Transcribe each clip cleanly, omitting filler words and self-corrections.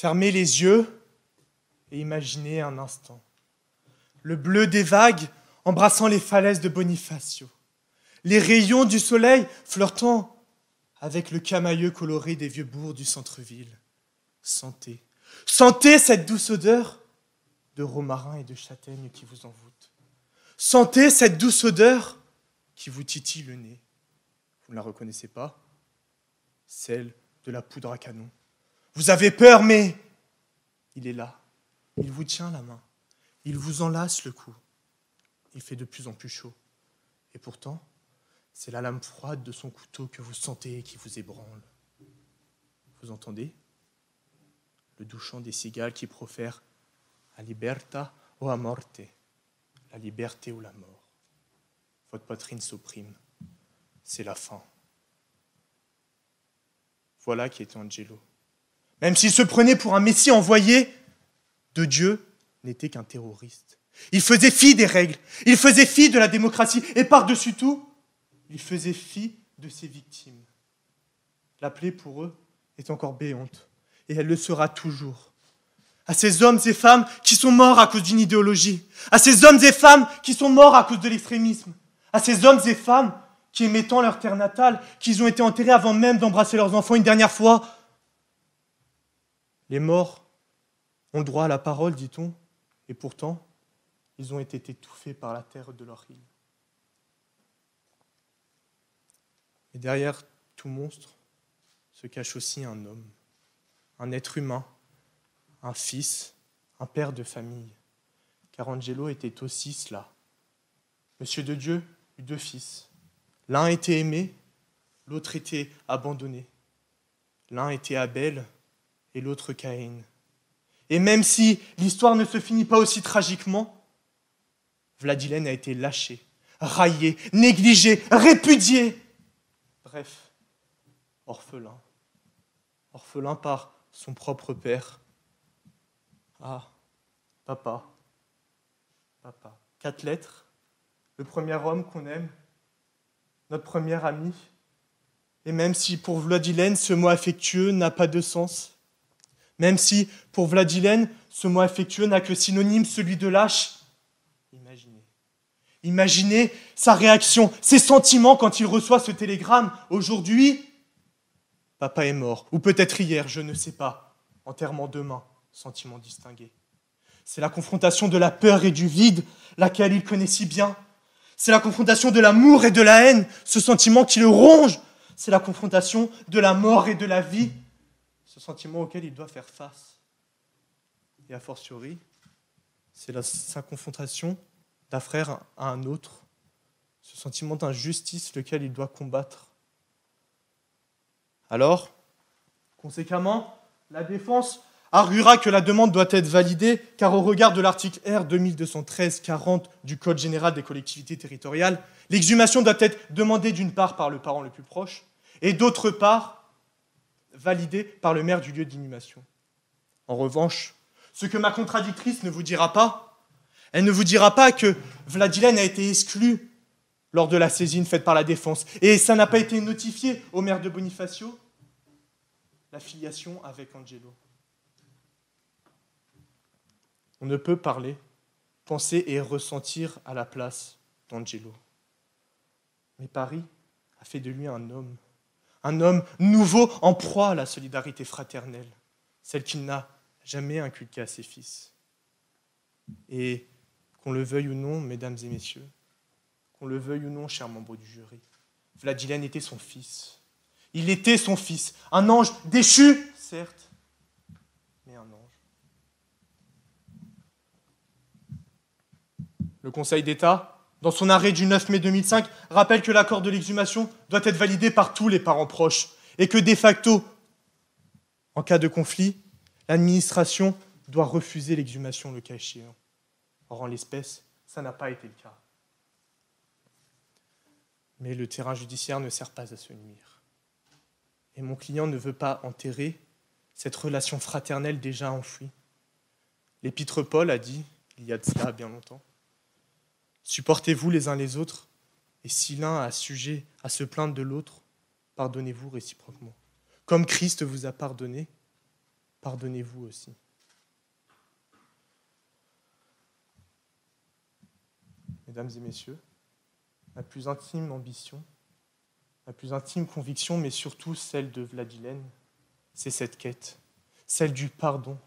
Fermez les yeux et imaginez un instant le bleu des vagues embrassant les falaises de Bonifacio, les rayons du soleil flirtant avec le camailleux coloré des vieux bourgs du centre-ville. Sentez, sentez cette douce odeur de romarin et de châtaigne qui vous envoûte. Sentez cette douce odeur qui vous titille le nez. Vous ne la reconnaissez pas? Celle de la poudre à canon. Vous avez peur, mais il est là. Il vous tient la main. Il vous enlace le cou. Il fait de plus en plus chaud. Et pourtant, c'est la lame froide de son couteau que vous sentez et qui vous ébranle. Vous entendez le doux chant des cigales qui profèrent « A libertà o a morte », la liberté ou la mort. Votre poitrine s'opprime. C'est la fin. Voilà qui était Angelo. Même s'il se prenait pour un messie envoyé de Dieu, n'était qu'un terroriste. Il faisait fi des règles, il faisait fi de la démocratie, et par-dessus tout, il faisait fi de ses victimes. La plaie pour eux est encore béante, et elle le sera toujours. À ces hommes et femmes qui sont morts à cause d'une idéologie, à ces hommes et femmes qui sont morts à cause de l'extrémisme, à ces hommes et femmes qui, émettant leur terre natale, qu'ils ont été enterrés avant même d'embrasser leurs enfants une dernière fois. Les morts ont le droit à la parole, dit-on, et pourtant, ils ont été étouffés par la terre de leur île. Et derrière tout monstre se cache aussi un homme, un être humain, un fils, un père de famille. Car Angelo était aussi cela. Monsieur de Dieu eut 2 fils. L'un était aimé, l'autre était abandonné. L'un était Abel et l'autre Caïn. Et même si l'histoire ne se finit pas aussi tragiquement, Vladilène a été lâché, raillé, négligé, répudié. Bref, orphelin. Orphelin par son propre père. Ah, papa. 4 lettres, le premier homme qu'on aime, notre premier ami. Et même si pour Vladilène, ce mot affectueux n'a pas de sens, même si pour Vladilène, ce mot affectueux n'a que synonyme, celui de lâche, imaginez sa réaction, ses sentiments quand il reçoit ce télégramme. Aujourd'hui, papa est mort, ou peut-être hier, je ne sais pas. Enterrement demain, sentiment distingué. C'est la confrontation de la peur et du vide, laquelle il connaît si bien. C'est la confrontation de l'amour et de la haine, ce sentiment qui le ronge. C'est la confrontation de la mort et de la vie, ce sentiment auquel il doit faire face. Et a fortiori, c'est sa confrontation d'un frère à un autre, ce sentiment d'injustice lequel il doit combattre. Alors, conséquemment, la défense arguera que la demande doit être validée, car au regard de l'article R 2213-40 du Code général des collectivités territoriales, l'exhumation doit être demandée d'une part par le parent le plus proche, et d'autre part, validée par le maire du lieu d'inhumation. En revanche, ce que ma contradictrice ne vous dira pas, elle ne vous dira pas que Vladilène a été exclu lors de la saisine faite par la défense, et ça n'a pas été notifié au maire de Bonifacio, la filiation avec Angelo. On ne peut parler, penser et ressentir à la place d'Angelo. Mais Paris a fait de lui un homme nouveau en proie à la solidarité fraternelle, celle qu'il n'a jamais inculquée à ses fils. Et qu'on le veuille ou non, mesdames et messieurs, qu'on le veuille ou non, chers membres du jury, Vladilène était son fils. Il était son fils, un ange déchu, certes, mais un ange. Le Conseil d'État, dans son arrêt du 9 mai 2005, rappelle que l'accord de l'exhumation doit être validé par tous les parents proches et que, de facto, en cas de conflit, l'administration doit refuser l'exhumation le cas échéant. Or, en l'espèce, ça n'a pas été le cas. Mais le terrain judiciaire ne sert pas à se nuire. Et mon client ne veut pas enterrer cette relation fraternelle déjà enfouie. L'épître Paul a dit, il y a de cela bien longtemps, « Supportez-vous les uns les autres, et si l'un a sujet à se plaindre de l'autre, pardonnez-vous réciproquement. Comme Christ vous a pardonné, pardonnez-vous aussi. Mesdames et messieurs, ma plus intime ambition, ma plus intime conviction, mais surtout celle de Vladilène, c'est cette quête, celle du pardon.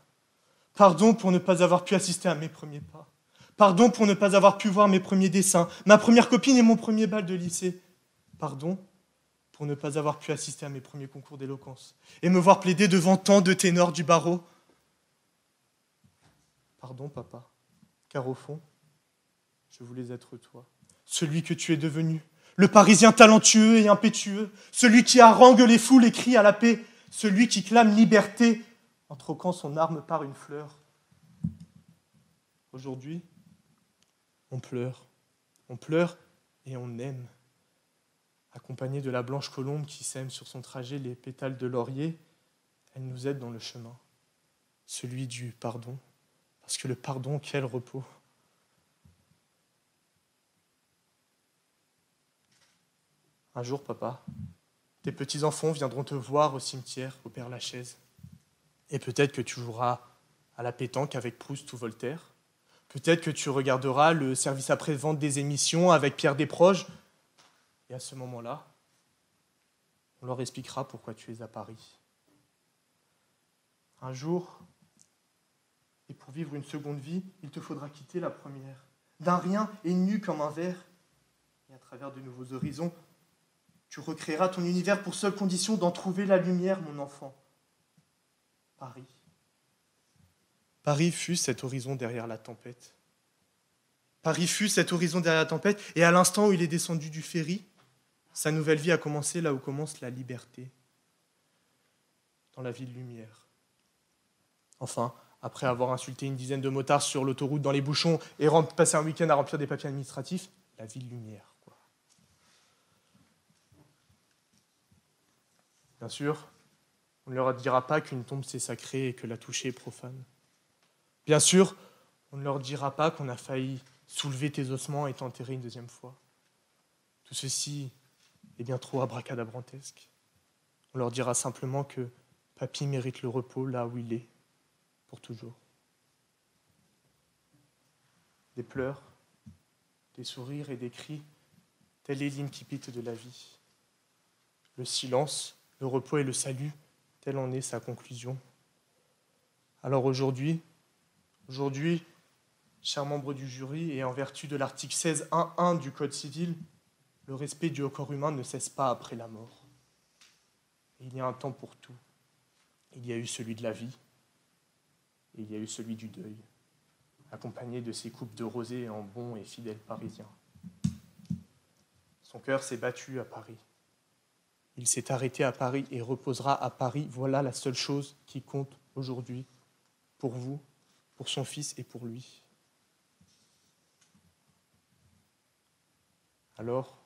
Pardon pour ne pas avoir pu assister à mes premiers pas. Pardon pour ne pas avoir pu voir mes premiers dessins, ma première copine et mon premier bal de lycée. Pardon pour ne pas avoir pu assister à mes premiers concours d'éloquence et me voir plaider devant tant de ténors du barreau. Pardon, papa, car au fond, je voulais être toi, celui que tu es devenu, le Parisien talentueux et impétueux, celui qui harangue les foules et crie à la paix, celui qui clame liberté en troquant son arme par une fleur. Aujourd'hui, on pleure et on aime. Accompagnée de la blanche colombe qui sème sur son trajet les pétales de laurier, elle nous aide dans le chemin, celui du pardon, parce que le pardon, quel repos. Un jour, papa, tes petits-enfants viendront te voir au cimetière, au Père-Lachaise. Et peut-être que tu joueras à la pétanque avec Proust ou Voltaire. Peut-être que tu regarderas le service après-vente des émissions avec Pierre Desproges. Et à ce moment-là, on leur expliquera pourquoi tu es à Paris. Un jour, et pour vivre une seconde vie, il te faudra quitter la première. D'un rien et nu comme un verre. Et à travers de nouveaux horizons, tu recréeras ton univers pour seule condition d'en trouver la lumière, mon enfant. Paris. Paris fut cet horizon derrière la tempête. Paris fut cet horizon derrière la tempête, et à l'instant où il est descendu du ferry, sa nouvelle vie a commencé là où commence la liberté, dans la ville lumière. Enfin, après avoir insulté une dizaine de motards sur l'autoroute dans les bouchons et passé un week-end à remplir des papiers administratifs, la ville lumière. Bien sûr, on ne leur dira pas qu'une tombe c'est sacré et que la toucher est profane. Bien sûr, on ne leur dira pas qu'on a failli soulever tes ossements et t'enterrer une deuxième fois. Tout ceci est bien trop abracadabrantesque. On leur dira simplement que papy mérite le repos là où il est, pour toujours. Des pleurs, des sourires et des cris, telle est l'incipit de la vie. Le silence, le repos et le salut, telle en est sa conclusion. Alors aujourd'hui, chers membres du jury, et en vertu de l'article 16.1.1 du Code civil, le respect du haut corps humain ne cesse pas après la mort. Et il y a un temps pour tout. Il y a eu celui de la vie, et il y a eu celui du deuil, accompagné de ses coupes de rosée en bon et fidèle Parisien. Son cœur s'est battu à Paris. Il s'est arrêté à Paris et reposera à Paris. Voilà la seule chose qui compte aujourd'hui pour vous, pour son fils et pour lui. Alors,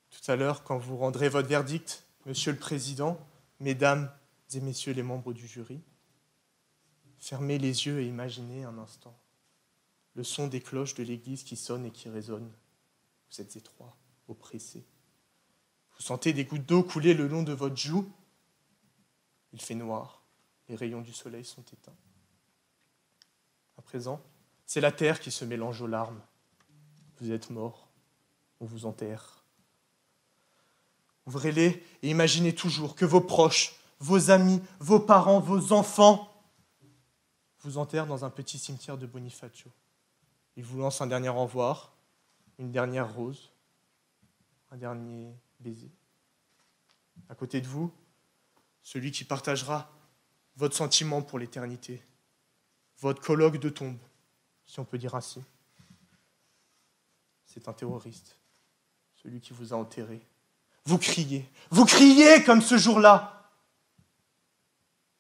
tout à l'heure, quand vous rendrez votre verdict, Monsieur le Président, Mesdames et Messieurs les membres du jury, fermez les yeux et imaginez un instant le son des cloches de l'église qui sonnent et qui résonnent. Vous êtes étroits, oppressés. Vous sentez des gouttes d'eau couler le long de votre joue. Il fait noir, les rayons du soleil sont éteints. À présent, c'est la terre qui se mélange aux larmes. Vous êtes mort, on vous enterre. Ouvrez-les et imaginez toujours que vos proches, vos amis, vos parents, vos enfants vous enterrent dans un petit cimetière de Bonifacio. Ils vous lancent un dernier au revoir, une dernière rose, un dernier baiser. À côté de vous, celui qui partagera votre sentiment pour l'éternité, votre colloque de tombe, si on peut dire ainsi. C'est un terroriste, celui qui vous a enterré. Vous criez comme ce jour-là,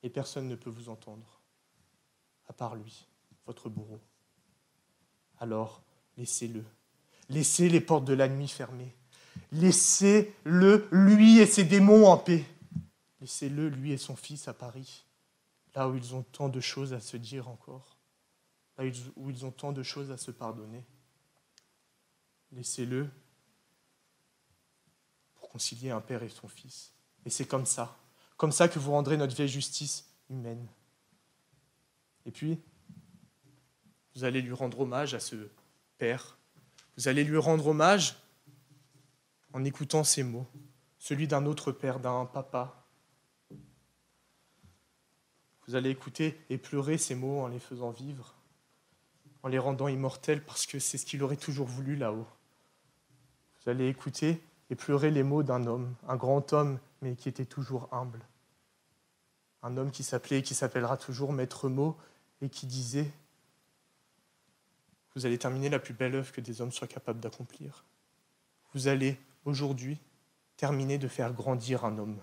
et personne ne peut vous entendre, à part lui, votre bourreau. Alors, laissez-le. Laissez les portes de la nuit fermées. Laissez-le, lui et ses démons, en paix. Laissez-le, lui et son fils, à Paris, là où ils ont tant de choses à se dire encore, là où ils ont tant de choses à se pardonner. Laissez-le pour concilier un père et son fils. Et c'est comme ça que vous rendrez notre vieille justice humaine. Et puis, vous allez lui rendre hommage à ce père. Vous allez lui rendre hommage en écoutant ces mots, celui d'un autre père, d'un papa. Vous allez écouter et pleurer ces mots en les faisant vivre, en les rendant immortels parce que c'est ce qu'il aurait toujours voulu là-haut. Vous allez écouter et pleurer les mots d'un homme, un grand homme, mais qui était toujours humble. Un homme qui s'appelait et qui s'appellera toujours Maître Mot et qui disait « Vous allez terminer la plus belle œuvre que des hommes soient capables d'accomplir. Vous allez, aujourd'hui, terminer de faire grandir un homme. »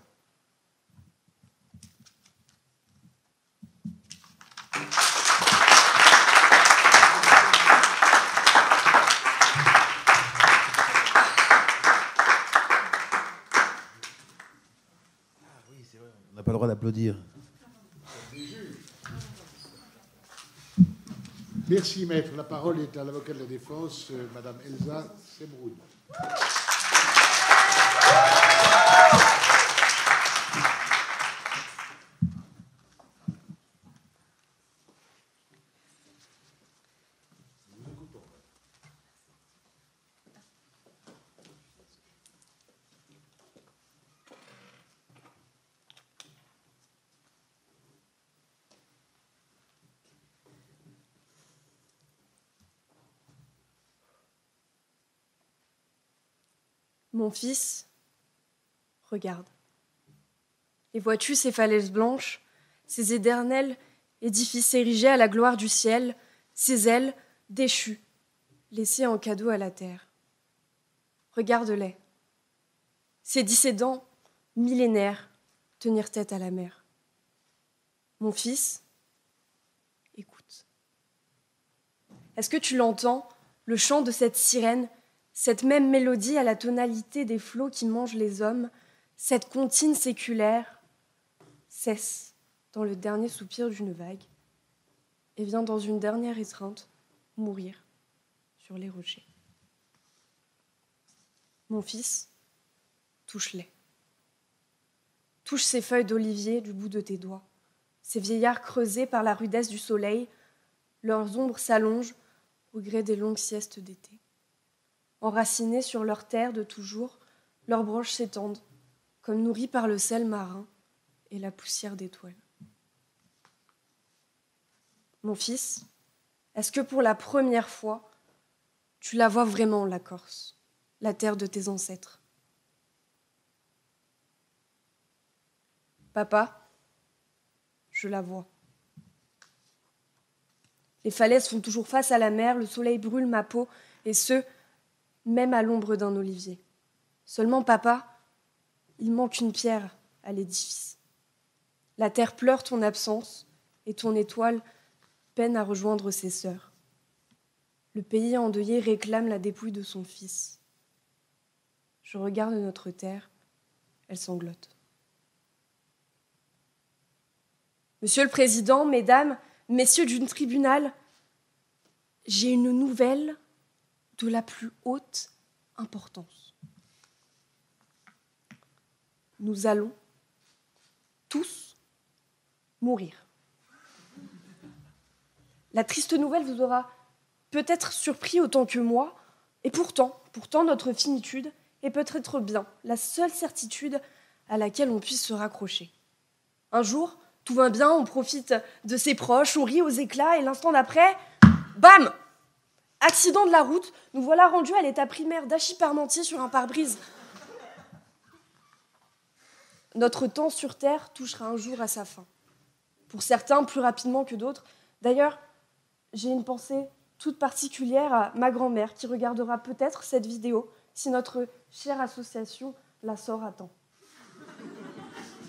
On n'a pas le droit d'applaudir. Merci, maître. La parole est à l'avocat de la défense, Madame Elsa Semroud. Mon fils, regarde. Et vois-tu ces falaises blanches, ces éternels édifices érigés à la gloire du ciel, ces ailes déchues, laissées en cadeau à la terre. Regarde-les. Ces dissédants millénaires tenir tête à la mer. Mon fils, écoute. Est-ce que tu l'entends, le chant de cette sirène, cette même mélodie à la tonalité des flots qui mangent les hommes, cette comptine séculaire, cesse dans le dernier soupir d'une vague et vient dans une dernière étreinte mourir sur les rochers. Mon fils, touche-les. Touche ces feuilles d'olivier du bout de tes doigts, ces vieillards creusés par la rudesse du soleil, leurs ombres s'allongent au gré des longues siestes d'été. Enracinés sur leur terre de toujours, leurs branches s'étendent, comme nourries par le sel marin et la poussière d'étoiles. Mon fils, est-ce que pour la première fois, tu la vois vraiment, la Corse, la terre de tes ancêtres? Papa, je la vois. Les falaises font toujours face à la mer, le soleil brûle ma peau, et ce, même à l'ombre d'un olivier. Seulement, papa, il manque une pierre à l'édifice. La terre pleure ton absence et ton étoile peine à rejoindre ses sœurs. Le pays endeuillé réclame la dépouille de son fils. Je regarde notre terre, elle sanglote. Monsieur le Président, Mesdames, Messieurs du tribunal, j'ai une nouvelle de la plus haute importance. Nous allons tous mourir. La triste nouvelle vous aura peut-être surpris autant que moi, et pourtant notre finitude est peut-être bien la seule certitude à laquelle on puisse se raccrocher. Un jour, tout va bien, on profite de ses proches, on rit aux éclats, et l'instant d'après, bam! Accident de la route, nous voilà rendus à l'état primaire d'Achille Parmentier sur un pare-brise. Notre temps sur Terre touchera un jour à sa fin. Pour certains, plus rapidement que d'autres. D'ailleurs, j'ai une pensée toute particulière à ma grand-mère qui regardera peut-être cette vidéo si notre chère association la sort à temps.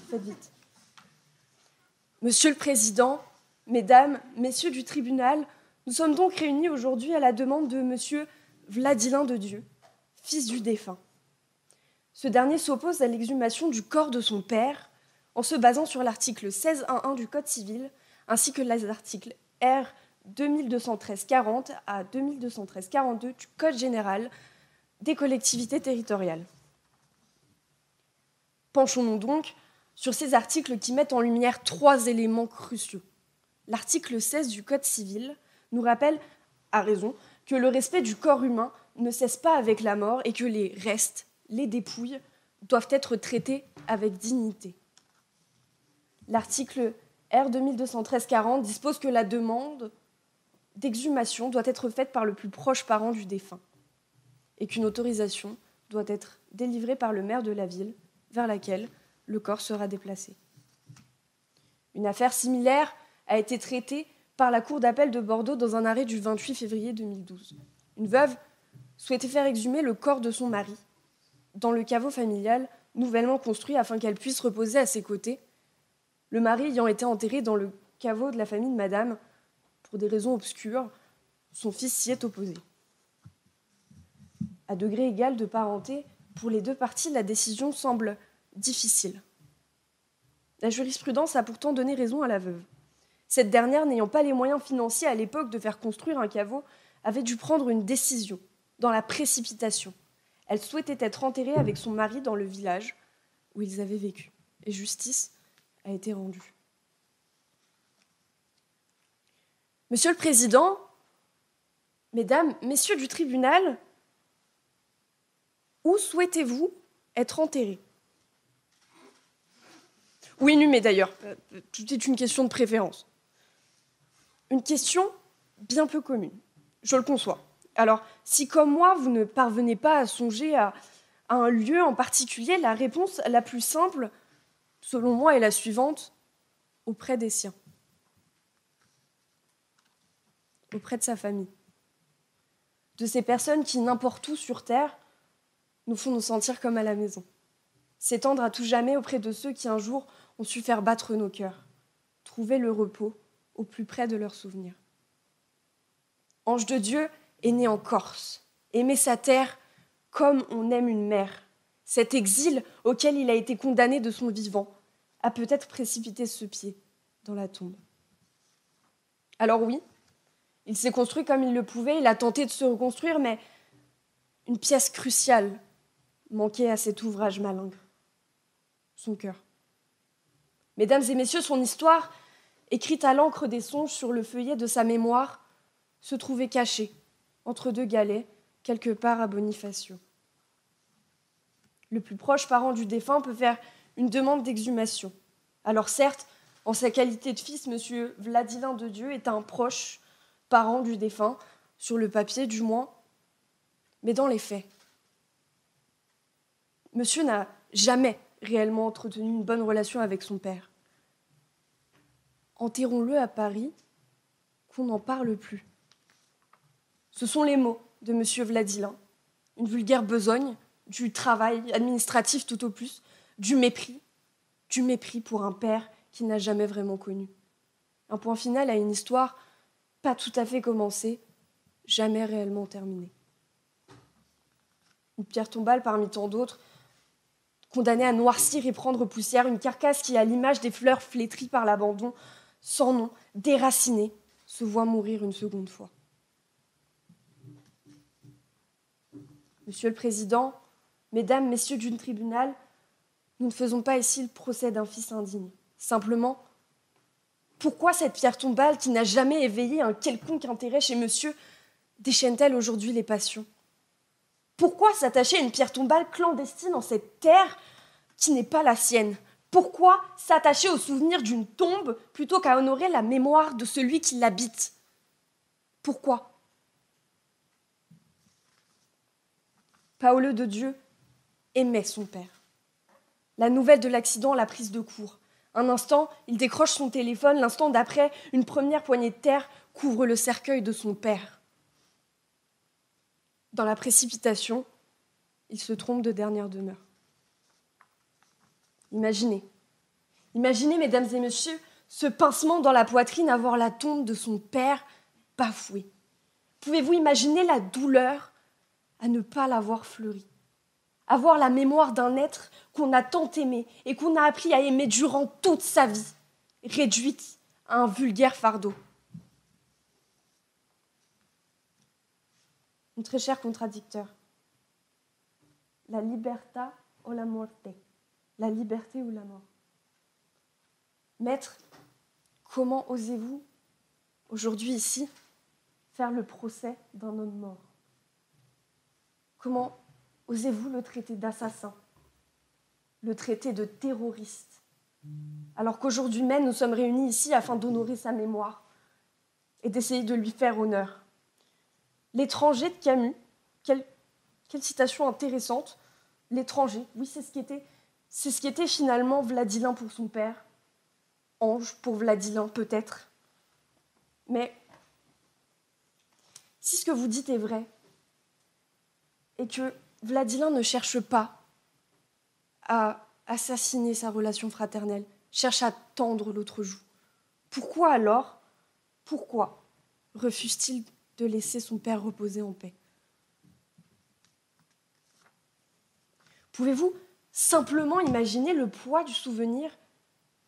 Faites vite. Monsieur le Président, Mesdames, Messieurs du tribunal, nous sommes donc réunis aujourd'hui à la demande de Monsieur Vladilin de Dieu, fils du défunt. Ce dernier s'oppose à l'exhumation du corps de son père en se basant sur l'article 16.1.1 du Code civil ainsi que les articles R 2213-40 à 2213-42 du Code général des collectivités territoriales. Penchons-nous donc sur ces articles qui mettent en lumière 3 éléments cruciaux. l'article 16 du Code civil nous rappelle, à raison, que le respect du corps humain ne cesse pas avec la mort et que les restes, les dépouilles, doivent être traités avec dignité. L'article R 2213-40 dispose que la demande d'exhumation doit être faite par le plus proche parent du défunt et qu'une autorisation doit être délivrée par le maire de la ville vers laquelle le corps sera déplacé. Une affaire similaire a été traitée par la Cour d'appel de Bordeaux dans un arrêt du 28 février 2012. Une veuve souhaitait faire exhumer le corps de son mari dans le caveau familial nouvellement construit afin qu'elle puisse reposer à ses côtés, le mari ayant été enterré dans le caveau de la famille de madame. Pour des raisons obscures, son fils s'y est opposé. À degré égal de parenté, pour les deux parties, la décision semble difficile. La jurisprudence a pourtant donné raison à la veuve. Cette dernière, n'ayant pas les moyens financiers à l'époque de faire construire un caveau, avait dû prendre une décision dans la précipitation. Elle souhaitait être enterrée avec son mari dans le village où ils avaient vécu. Et justice a été rendue. Monsieur le Président, Mesdames, Messieurs du tribunal, où souhaitez-vous être enterrés ? Ou inhumés d'ailleurs, tout est une question de préférence. Une question bien peu commune, je le conçois. Alors, si comme moi, vous ne parvenez pas à songer à un lieu en particulier, la réponse la plus simple, selon moi, est la suivante: auprès des siens. Auprès de sa famille. De ces personnes qui, n'importe où sur terre, nous font nous sentir comme à la maison. S'étendre à tout jamais auprès de ceux qui un jour ont su faire battre nos cœurs. Trouver le repos au plus près de leurs souvenirs. Ange de Dieu est né en Corse. Aimer sa terre comme on aime une mère. Cet exil auquel il a été condamné de son vivant a peut-être précipité ce pied dans la tombe. Alors oui, il s'est construit comme il le pouvait, il a tenté de se reconstruire, mais une pièce cruciale manquait à cet ouvrage malingre. Son cœur. Mesdames et messieurs, son histoire, écrite à l'encre des songes sur le feuillet de sa mémoire, se trouvait cachée entre deux galets, quelque part à Bonifacio. Le plus proche parent du défunt peut faire une demande d'exhumation. Alors certes, en sa qualité de fils, M. Vladilin de Dieu est un proche parent du défunt, sur le papier du moins, mais dans les faits. Monsieur n'a jamais réellement entretenu une bonne relation avec son père. Enterrons-le à Paris, qu'on n'en parle plus. Ce sont les mots de M. Vladilin, une vulgaire besogne, du travail administratif tout au plus, du mépris pour un père qu'il n'a jamais vraiment connu. Un point final à une histoire pas tout à fait commencée, jamais réellement terminée. Une pierre tombale parmi tant d'autres, condamnée à noircir et prendre poussière, une carcasse qui, à l'image des fleurs flétries par l'abandon, sans nom, déracinée, se voit mourir une seconde fois. Monsieur le Président, Mesdames, Messieurs du tribunal, nous ne faisons pas ici le procès d'un fils indigne. Simplement, pourquoi cette pierre tombale qui n'a jamais éveillé un quelconque intérêt chez monsieur déchaîne-t-elle aujourd'hui les passions ? Pourquoi s'attacher à une pierre tombale clandestine en cette terre qui n'est pas la sienne ? Pourquoi s'attacher au souvenir d'une tombe plutôt qu'à honorer la mémoire de celui qui l'habite ? Pourquoi ? Paolo de Dieu aimait son père. La nouvelle de l'accident l'a prise de court. Un instant, il décroche son téléphone. L'instant d'après, une première poignée de terre couvre le cercueil de son père. Dans la précipitation, il se trompe de dernière demeure. Imaginez, mesdames et messieurs, ce pincement dans la poitrine à voir la tombe de son père bafouée. Pouvez-vous imaginer la douleur à ne pas l'avoir fleuri ? Avoir la mémoire d'un être qu'on a tant aimé et qu'on a appris à aimer durant toute sa vie, réduite à un vulgaire fardeau. Mon très cher contradicteur, la libertà o la morte, la liberté ou la mort. Maître, comment osez-vous aujourd'hui ici, faire le procès d'un homme mort? Comment osez-vous le traiter d'assassin, le traiter de terroriste, alors qu'aujourd'hui même nous sommes réunis ici afin d'honorer sa mémoire et d'essayer de lui faire honneur? L'étranger de Camus, quelle citation intéressante. L'étranger, oui, c'est ce qui était finalement Vladilin pour son père, Ange pour Vladilin peut-être. Mais si ce que vous dites est vrai, et que Vladilin ne cherche pas à assassiner sa relation fraternelle, cherche à tendre l'autre joue, pourquoi refuse-t-il de laisser son père reposer en paix? Pouvez-vous simplement imaginer le poids du souvenir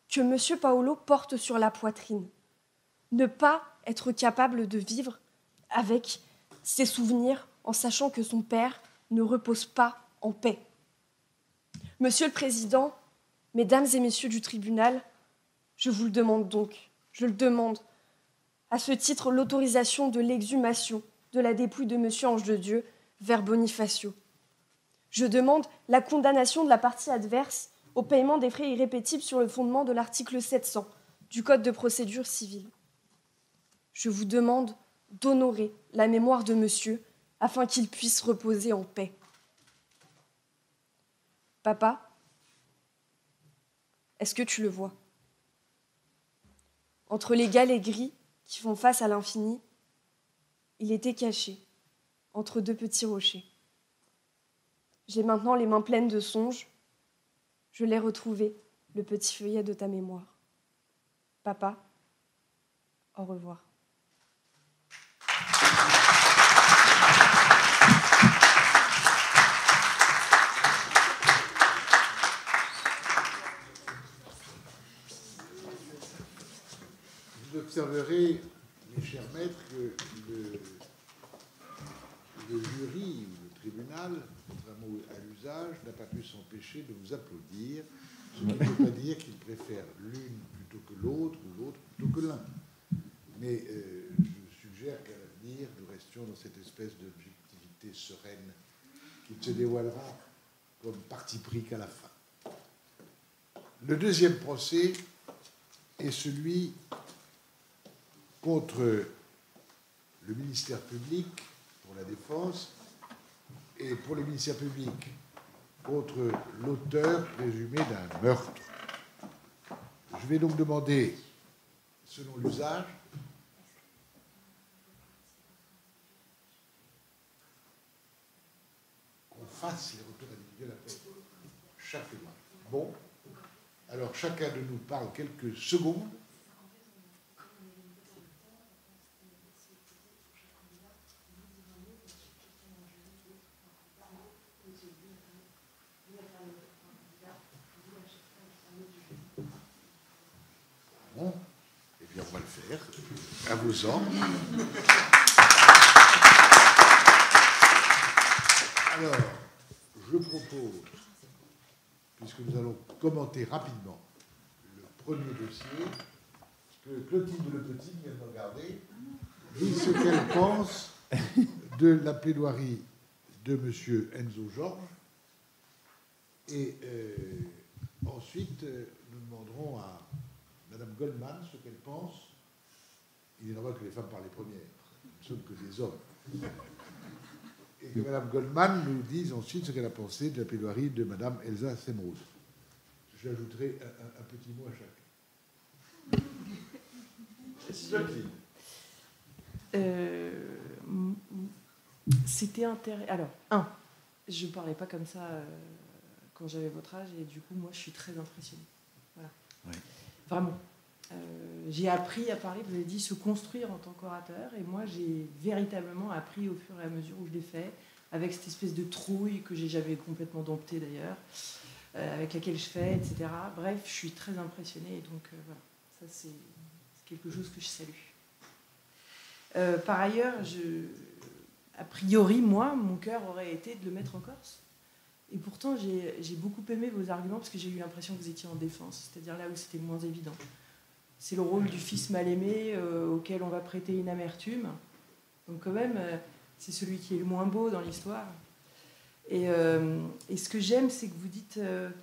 que M. Paolo porte sur la poitrine? Ne pas être capable de vivre avec ses souvenirs en sachant que son père ne repose pas en paix. Monsieur le Président, Mesdames et Messieurs du tribunal, je vous le demande donc, je le demande, à ce titre l'autorisation de l'exhumation de la dépouille de Monsieur Ange de Dieu vers Bonifacio. Je demande la condamnation de la partie adverse au paiement des frais irrépétibles sur le fondement de l'article 700 du Code de procédure civile. Je vous demande d'honorer la mémoire de monsieur afin qu'il puisse reposer en paix. Papa, est-ce que tu le vois? Entre les galets gris qui font face à l'infini, il était caché entre deux petits rochers. J'ai maintenant les mains pleines de songes. Je l'ai retrouvé, le petit feuillet de ta mémoire. Papa, au revoir. Vous observerez, mes chers maîtres, que le jury ou le tribunal, contrairement à l'usage, n'a pas pu s'empêcher de vous applaudir, ce qui ne veut pas dire qu'il préfère l'une plutôt que l'autre ou l'autre plutôt que l'un. Mais je suggère qu'à l'avenir, nous restions dans cette espèce d'objectivité sereine qui ne se dévoilera comme parti pris qu'à la fin. Le deuxième procès est celui contre le ministère public pour la défense et pour le ministère public contre l'auteur présumé d'un meurtre. Je vais donc demander, selon l'usage, qu'on fasse les retours individuels après chaque mois. Bon, alors chacun de nous parle quelques secondes. Bon, eh bien, on va le faire. À vos ordres. Alors, je propose, puisque nous allons commenter rapidement le premier dossier, que Clotilde Le Petit, qui vient de me regarder, dise ce qu'elle pense de la plaidoirie de M. Enzo Georges. Et ensuite, nous demanderons à Mme Goldman ce qu'elle pense. Il est normal que les femmes parlent les premières. Nous ne sommes que des hommes. Et que Mme Goldman nous dise ensuite ce qu'elle a pensé de la plaidoirie de Mme Elsa Semrhout. J'ajouterai un petit mot à chacun. C'était intéressant. Alors, je ne parlais pas comme ça quand j'avais votre âge, et du coup, moi, je suis très impressionnée. Voilà. Oui. Vraiment. J'ai appris à parler, vous avez dit, se construire en tant qu'orateur, et moi, j'ai véritablement appris au fur et à mesure où je l'ai fait, avec cette espèce de trouille que j'ai jamais complètement domptée d'ailleurs, avec laquelle je fais, etc. Bref, je suis très impressionnée, et donc voilà, ça c'est quelque chose que je salue. Par ailleurs, a priori, moi, mon cœur aurait été de le mettre en Corse. Et pourtant, j'ai beaucoup aimé vos arguments parce que j'ai eu l'impression que vous étiez en défense, c'est-à-dire là où c'était moins évident. c'est le rôle du fils mal aimé auquel on va prêter une amertume. Donc quand même, c'est celui qui est le moins beau dans l'histoire. Et ce que j'aime, c'est que vous dites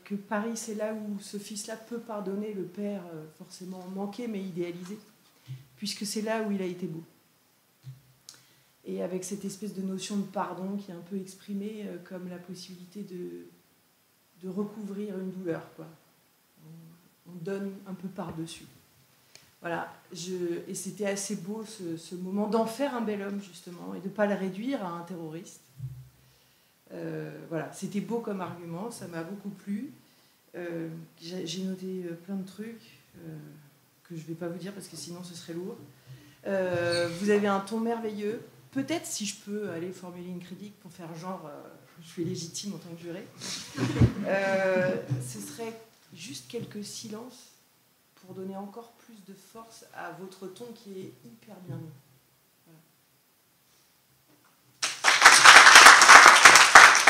que Paris, c'est là où ce fils-là peut pardonner le père forcément manqué, mais idéalisé, puisque c'est là où il a été beau. Et avec cette espèce de notion de pardon qui est un peu exprimée comme la possibilité de recouvrir une douleur, quoi. On donne un peu par-dessus. Voilà, et c'était assez beau ce moment d'en faire un bel homme, justement, et de ne pas le réduire à un terroriste. Voilà, c'était beau comme argument, ça m'a beaucoup plu. J'ai noté plein de trucs que je ne vais pas vous dire parce que sinon ce serait lourd. Vous avez un ton merveilleux. Peut-être, si je peux aller formuler une critique pour faire genre je suis légitime en tant que juré, ce serait juste quelques silences pour donner encore plus de force à votre ton qui est hyper bien mis. Voilà.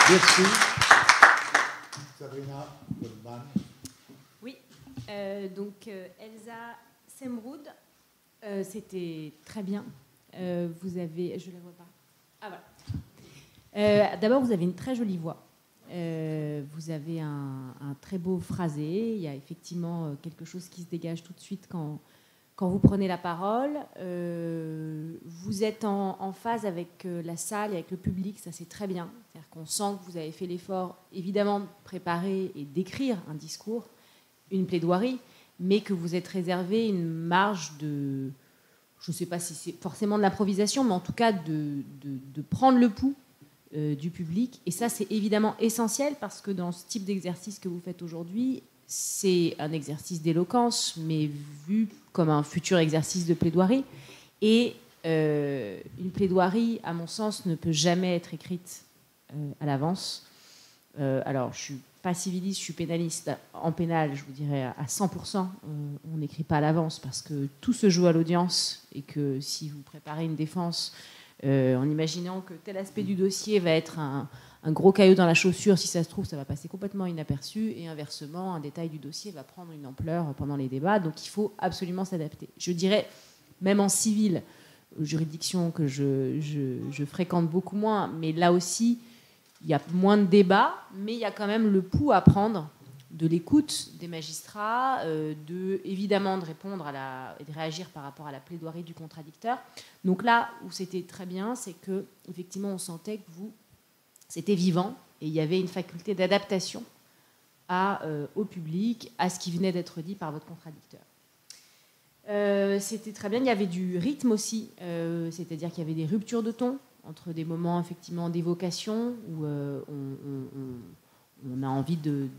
Merci. Sabrina Goldman. Oui, donc Elsa Semroud, c'était très bien. Vous avez... Je ne la vois pas. Ah voilà. D'abord, vous avez une très jolie voix. Vous avez un très beau phrasé. Il y a effectivement quelque chose qui se dégage tout de suite quand vous prenez la parole. Vous êtes en phase avec la salle et avec le public, ça c'est très bien. C'est-à-dire qu'on sent que vous avez fait l'effort, évidemment, de préparer et d'écrire un discours, une plaidoirie, mais que vous êtes réservé une marge de... Je ne sais pas si c'est forcément de l'improvisation, mais en tout cas de prendre le pouls du public. Et ça, c'est évidemment essentiel parce que dans ce type d'exercice que vous faites aujourd'hui, c'est un exercice d'éloquence, mais vu comme un futur exercice de plaidoirie. Et une plaidoirie, à mon sens, ne peut jamais être écrite à l'avance. Alors, je ne suis pas civiliste, je suis pénaliste. En pénal, je vous dirais à 100%, on n'écrit pas à l'avance parce que tout se joue à l'audience et que si vous préparez une défense en imaginant que tel aspect du dossier va être un gros caillou dans la chaussure, si ça se trouve, ça va passer complètement inaperçu et inversement, un détail du dossier va prendre une ampleur pendant les débats. Donc, il faut absolument s'adapter. Je dirais, même en civil, juridiction que je fréquente beaucoup moins, mais là aussi, il y a moins de débats, mais il y a quand même le pouls à prendre de l'écoute des magistrats, évidemment de répondre et de réagir par rapport à la plaidoirie du contradicteur. Donc là où c'était très bien, c'est que effectivement on sentait que c'était vivant et il y avait une faculté d'adaptation au public, à ce qui venait d'être dit par votre contradicteur. C'était très bien, il y avait du rythme aussi, c'est-à-dire qu'il y avait des ruptures de ton entre des moments effectivement d'évocation où on a envie de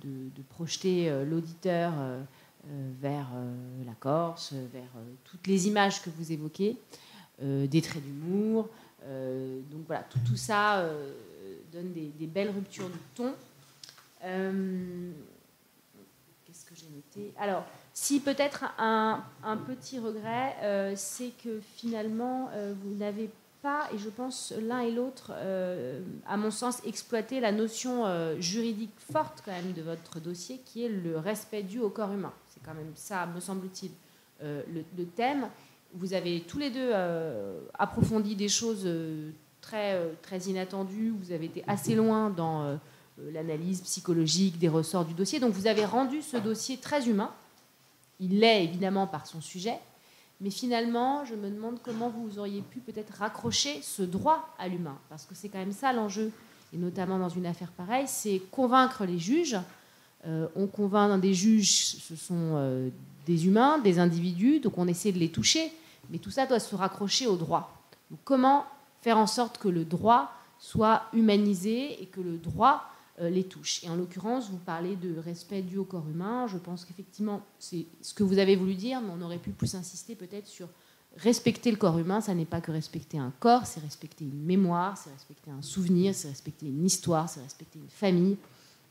projeter l'auditeur vers la Corse, vers toutes les images que vous évoquez, des traits d'humour. Donc voilà, tout ça donne des belles ruptures de ton. Qu'est-ce que j'ai noté ? Alors, si peut-être un petit regret, c'est que finalement, vous n'avez pas, et je pense l'un et l'autre, à mon sens, exploiter la notion juridique forte quand même de votre dossier, qui est le respect dû au corps humain. C'est quand même ça, me semble-t-il, le thème. Vous avez tous les deux approfondi des choses très inattendues. Vous avez été assez loin dans l'analyse psychologique des ressorts du dossier. Donc vous avez rendu ce dossier très humain. Il l'est évidemment par son sujet. Mais finalement, je me demande comment vous auriez pu peut-être raccrocher ce droit à l'humain. Parce que c'est quand même ça l'enjeu, et notamment dans une affaire pareille, c'est convaincre les juges. On convainc des juges, ce sont des humains, des individus, donc on essaie de les toucher. Mais tout ça doit se raccrocher au droit. Donc comment faire en sorte que le droit soit humanisé et que le droit les touche. Et en l'occurrence, vous parlez de respect dû au corps humain. Je pense qu'effectivement, c'est ce que vous avez voulu dire, mais on aurait pu plus insister peut-être sur respecter le corps humain. Ça n'est pas que respecter un corps, c'est respecter une mémoire, c'est respecter un souvenir, c'est respecter une histoire, c'est respecter une famille.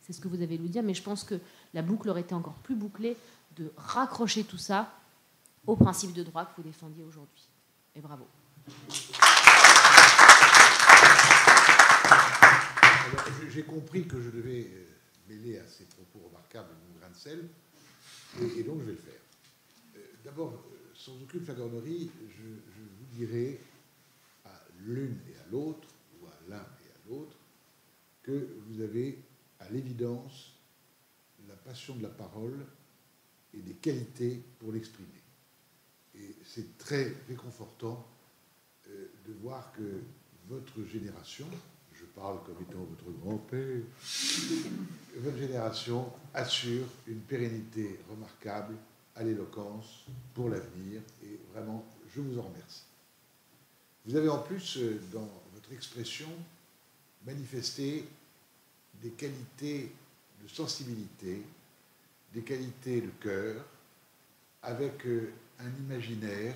C'est ce que vous avez voulu dire, mais je pense que la boucle aurait été encore plus bouclée de raccrocher tout ça au principe de droit que vous défendiez aujourd'hui. Et bravo. Alors, j'ai compris que je devais mêler à ces propos remarquables mon grain de sel, et donc je vais le faire. D'abord, sans aucune flagornerie, je vous dirai à l'une et à l'autre, ou à l'un et à l'autre, que vous avez à l'évidence la passion de la parole et des qualités pour l'exprimer. Et c'est très réconfortant de voir que votre génération, je parle comme étant votre grand-père, votre génération assure une pérennité remarquable à l'éloquence pour l'avenir, et vraiment, je vous en remercie. Vous avez en plus, dans votre expression, manifesté des qualités de sensibilité, des qualités de cœur, avec un imaginaire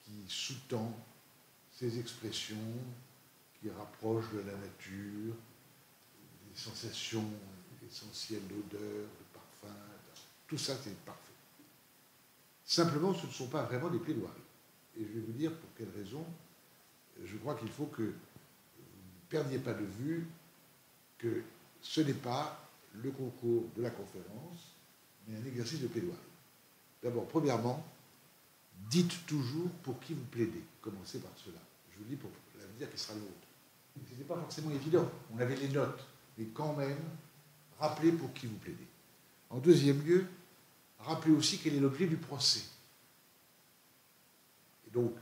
qui sous-tend ces expressions, qui rapprochent de la nature, des sensations essentielles d'odeur, de parfum, tout ça c'est parfait. Simplement, ce ne sont pas vraiment des plaidoiries. Et je vais vous dire pour quelle raison. Je crois qu'il faut que vous ne perdiez pas de vue que ce n'est pas le concours de la conférence, mais un exercice de plaidoirie. D'abord, premièrement, dites toujours pour qui vous plaidez. Commencez par cela. Je vous le dis pour l'avenir qui sera le vôtre. Ce n'était pas forcément évident. On avait les notes. Mais quand même, rappelez pour qui vous plaidez. En deuxième lieu, rappelez aussi quel est l'objet du procès. Et donc,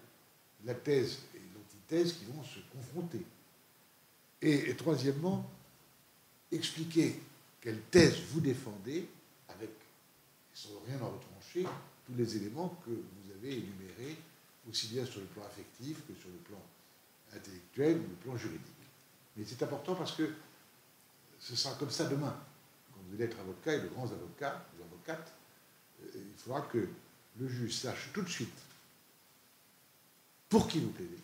la thèse et l'antithèse qui vont se confronter. Et troisièmement, expliquez quelle thèse vous défendez avec, sans rien en retrancher, tous les éléments que vous avez énumérés, aussi bien sur le plan affectif que sur le plan intellectuel ou le plan juridique. Mais c'est important parce que ce sera comme ça demain. Quand vous allez être avocat et de grands avocats ou avocates, il faudra que le juge sache tout de suite pour qui vous plaidez,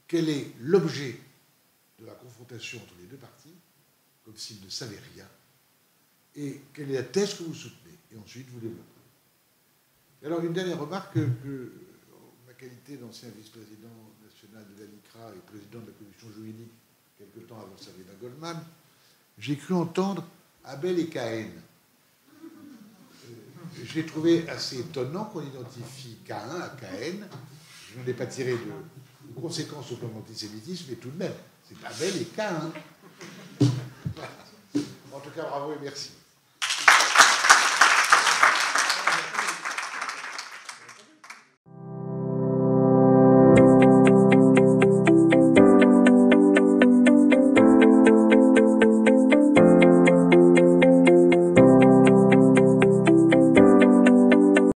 quel est l'objet de la confrontation entre les deux parties, comme s'il ne savait rien, et quelle est la thèse que vous soutenez, et ensuite vous développez. Et alors, une dernière remarque que en ma qualité d'ancien vice-président national de la LICRA et président de la commission juridique, quelque temps avant Sabrina Goldman, j'ai cru entendre Abel et Caïn. J'ai trouvé assez étonnant qu'on identifie Caïn à Caïn. Je n'en ai pas tiré de conséquences au plan d'antisémitisme, mais tout de même, c'est Abel et Caïn. En tout cas, bravo et merci.